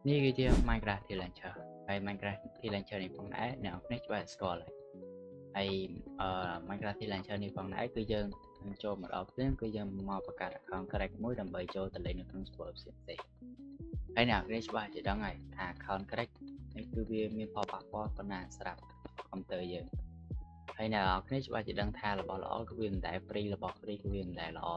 នេះគឺជា Minecraft Launcher ហើយ Minecraft Launcher នេះផងដែរអ្នកនរច្បាស់ស្គាល់ហើយMinecraft Launcher នេះផងដែរគឺយើងនឹងចូលមកដល់ព្រមគឺយើងមកបង្កើត account correct មួយដើម្បីចូលទៅលេងនៅក្នុង server ផ្សេងៗហើយអ្នកនរច្បាស់ជាដឹងហើយថា account correct នេះគឺវាមានផលប៉ះពាល់ប៉ុណ្ណាសម្រាប់ computer យើងហើយអ្នកនរច្បាស់ជាដឹងថារបស់ល្អគឺវាមិនដែល free របស់ free គឺវាមិនដែលល្អ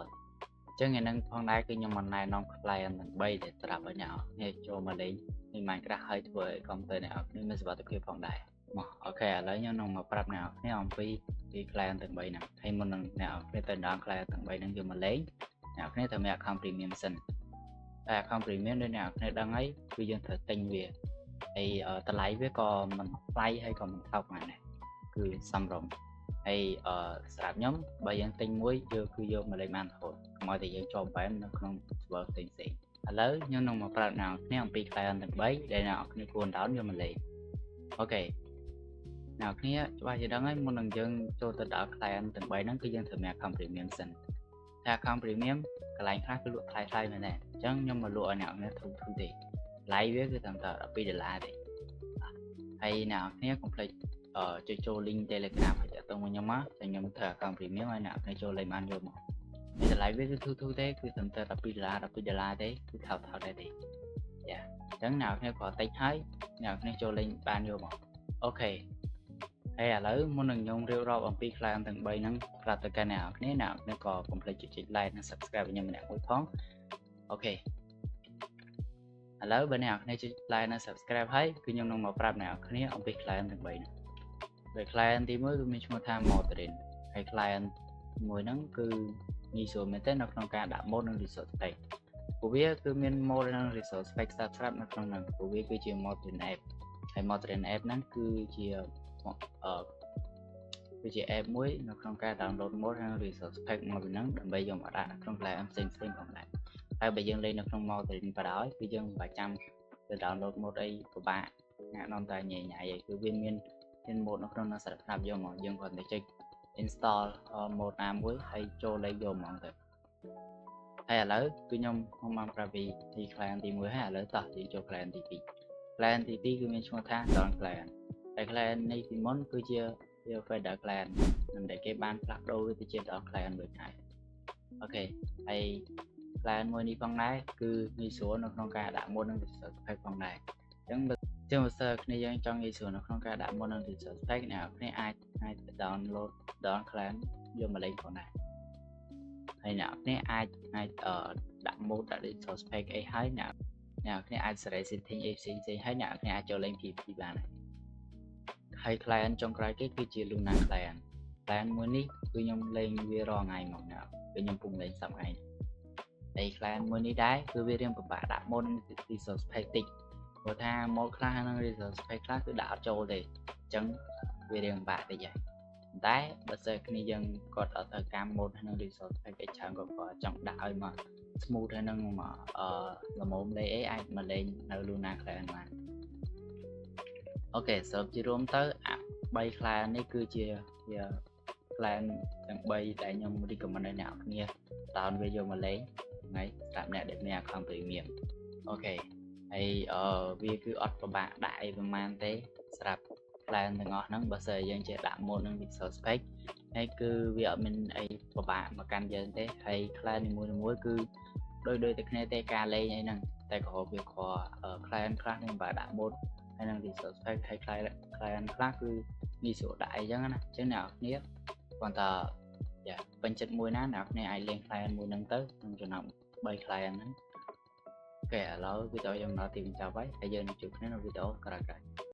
ចឹងឯនឹងផងដែរគឺខ្ញុំមិនណែនាំ client ទាំង3ដែលស្រាប់ឲ្យអ្នកនរចូលមកលេងនេះ Minecraft ហើយធ្វើឲ្យ computer អ្នកនរមានសុវត្ថិភាពផងដែរមកអូខេឥឡូវខ្ញុំនឹងមកប្រាប់អ្នកនរអំពី client ទាំង3ហ្នឹងហើយមុននឹងអ្នកនរទៅដល់ client ទាំង3ហ្នឹងយកមកលេងអ្នកនរត្រូវមាន account premium សិនតែ account premium ដូចអ្នកនរដឹងហើយគឺយើងត្រូវទិញវាហើយតម្លៃវាក៏មិនថ្លៃហើយក៏មិនថោកណាស់ដែរគឺសមរម្យហើយសម្រាប់ខ្ញុំបើយើងទិញមួយគឺយកមកលេងបានរហូតកុំឲ្យតែយើងជាប់បែមនៅក្នុង server ផ្សេងៗឥឡូវខ្ញុំនឹងមកប្រាប់អ្នកនរអំពី client ទាំង3ដែលអ្នកនរគួរ download យកមកលេងអូខេអ្នកនរច្បាស់ជាដឹងហើយមុននឹងយើងចូលទៅដល់ client ទាំង3ហ្នឹងគឺយើងត្រូវមាន account premium សិនតែ account premium កន្លែងខ្លះគឺលក់ថ្លៃមែនទេអញ្ចឹងខ្ញុំមកលក់ឲ្យអ្នកនរធំទេថ្លៃវាគឺត្រឹមតែ$12ទេហើយអ្នកនរកុំភ្លេចចូល link Telegram ហើយទៅខ្ញុំមកតែខ្ញុំធ្វើ account premium ឲ្យអ្នកនរចូលលេងបានយកមកហើយតម្លៃវាគឺធូរទេគឺត្រឹមតែ$12ទេគឺថោកដែរទេចាអញ្ចឹងអ្នកនរក៏តិចហើយអ្នកនរចូលលេងបានយកមកអូខេហើយឥឡូវមុននឹងខ្ញុំរៀបរាប់អំពី client ទាំង3ហ្នឹងប្រាប់ទៅកាន់អ្នកនរក៏កុំភ្លេចចុច like និង subscribe ខ្ញុំម្នាក់មួយផងអូខេឥឡូវបើអ្នកនរចុច like និង subscribe ហើយគឺខ្ញុំនឹងមកប្រាប់អ្នកនរអំពី client ទាំង3ហ្នឹងដោយ client ទី1គឺមានឈ្មោះថា Modrin ហើយ client មួយហ្នឹងគឺងាយស្រួលមែនទេនៅក្នុងការដាក់ mod និង resource pack ពួកវាគឺមាន mod និង resource pack ស្រាប់នៅក្នុងហ្នឹងពួកវាគឺជា Modrin app ហើយ Modrin app ហ្នឹងគឺជា app មួយនៅក្នុងការ download mod និង resource pack មកពីហ្នឹងដើម្បីយកមកដាក់ក្នុង client ផ្សេងៗផងដែរហើយបើយើងលេងនៅក្នុង Modrin បណ្ដោយគឺយើងមិនបាច់ចាំទៅ download mod អីពិបាកអ្នកនាំតែញ៉ៃអីគឺវាមាន mod នៅក្នុងស្រាប់ស្រាប់យកមកយើងគ្រាន់តែចុច install mod ណាមួយហើយចូលលេងយកហ្មងទៅហើយឥឡូវគឺខ្ញុំបានប្រាប់ពី client ទី1ហើយឥឡូវតោះយើងចូល client ទី2 client ទី2គឺមានឈ្មោះថា Don client តែ client នេះពីមុនគឺជា feeder client នឹងដែលគេបានផ្លាស់ប្ដូរវាទៅជា Don client មួយថ្ងៃអូខេហើយ client មួយនេះផងដែរគឺងាយស្រួលនៅក្នុងការដាក់ mod និង resource pack ផងដែរអញ្ចឹងបើគ្នាយើងចង់ងាយស្រួលនៅក្នុងការដាក់ mod និង resource pack អ្នកគ្នាអាច download Don client យកមកលេងផងដែរហើយអ្នកគ្នាអាចដាក់ mod ដាក់ resource pack អីហើយអ្នកគ្នាអាចសេរី setting អីផ្សេងៗហើយអ្នកគ្នាអាចចូលលេង PvP បានហើយ client ចុងក្រោយគេគឺជា Luna client មួយនេះគឺខ្ញុំលេងវារាល់ថ្ងៃមកណាគឺខ្ញុំពុំលេងសប្តាហ៍ហើយ client មួយនេះដែរគឺវារៀងពិបាកដាក់ mod និង resource pack តិចព្រោះថា mod ខ្លះនិង resource pack ខ្លះគឺដាក់អត់ចូលទេអញ្ចឹងវារៀងពិបាកតិចហើយតែបើសិនគ្នាយើងគាត់អត់ត្រូវការ mod និង resource pack អីច្រើនគាត់ចង់ដាក់ឲ្យមក smooth ហើយនឹងមកល្មមលេងអីអាចមកលេងនៅ Luna client បានអូខេសរុបជារួមទៅ3 client នេះគឺជា client ទាំង3ដែលខ្ញុំ recommend ឲ្យអ្នកគ្នា down វាយកមកលេងថ្ងៃសម្រាប់អ្នកដែលមាន account premium អូខេហើយវាគឺអត់ពិបាកដាក់អីប្រហែលទេសម្រាប់ client ទាំងអស់ហ្នឹងបើសិនយើងចេះដាក់ mod និង resource pack ហើយគឺវាអត់មានអីពិបាកមកកាន់យើងទេហើយ client នីមួយៗគឺដូចតែគ្នាទេការលេងអីហ្នឹងតែក៏វាខក client ខ្លះនឹងបើដាក់ mod ហើយនឹង resource pack ហើយ client ខ្លះគឺងាយស្រួលដាក់អីចឹងណាអញ្ចឹងអ្នកនរគ្នាគាត់ថាពេញចិត្តមួយណាអ្នកនរគ្នាអាចលេង client មួយហ្នឹងទៅក្នុងចំណោម3 client ហ្នឹងអូខេឥឡូវវីដេអូយើងដល់ទីបញ្ចប់ហើយយើងនឹងជួបគ្នានៅវីដេអូក្រោយៗ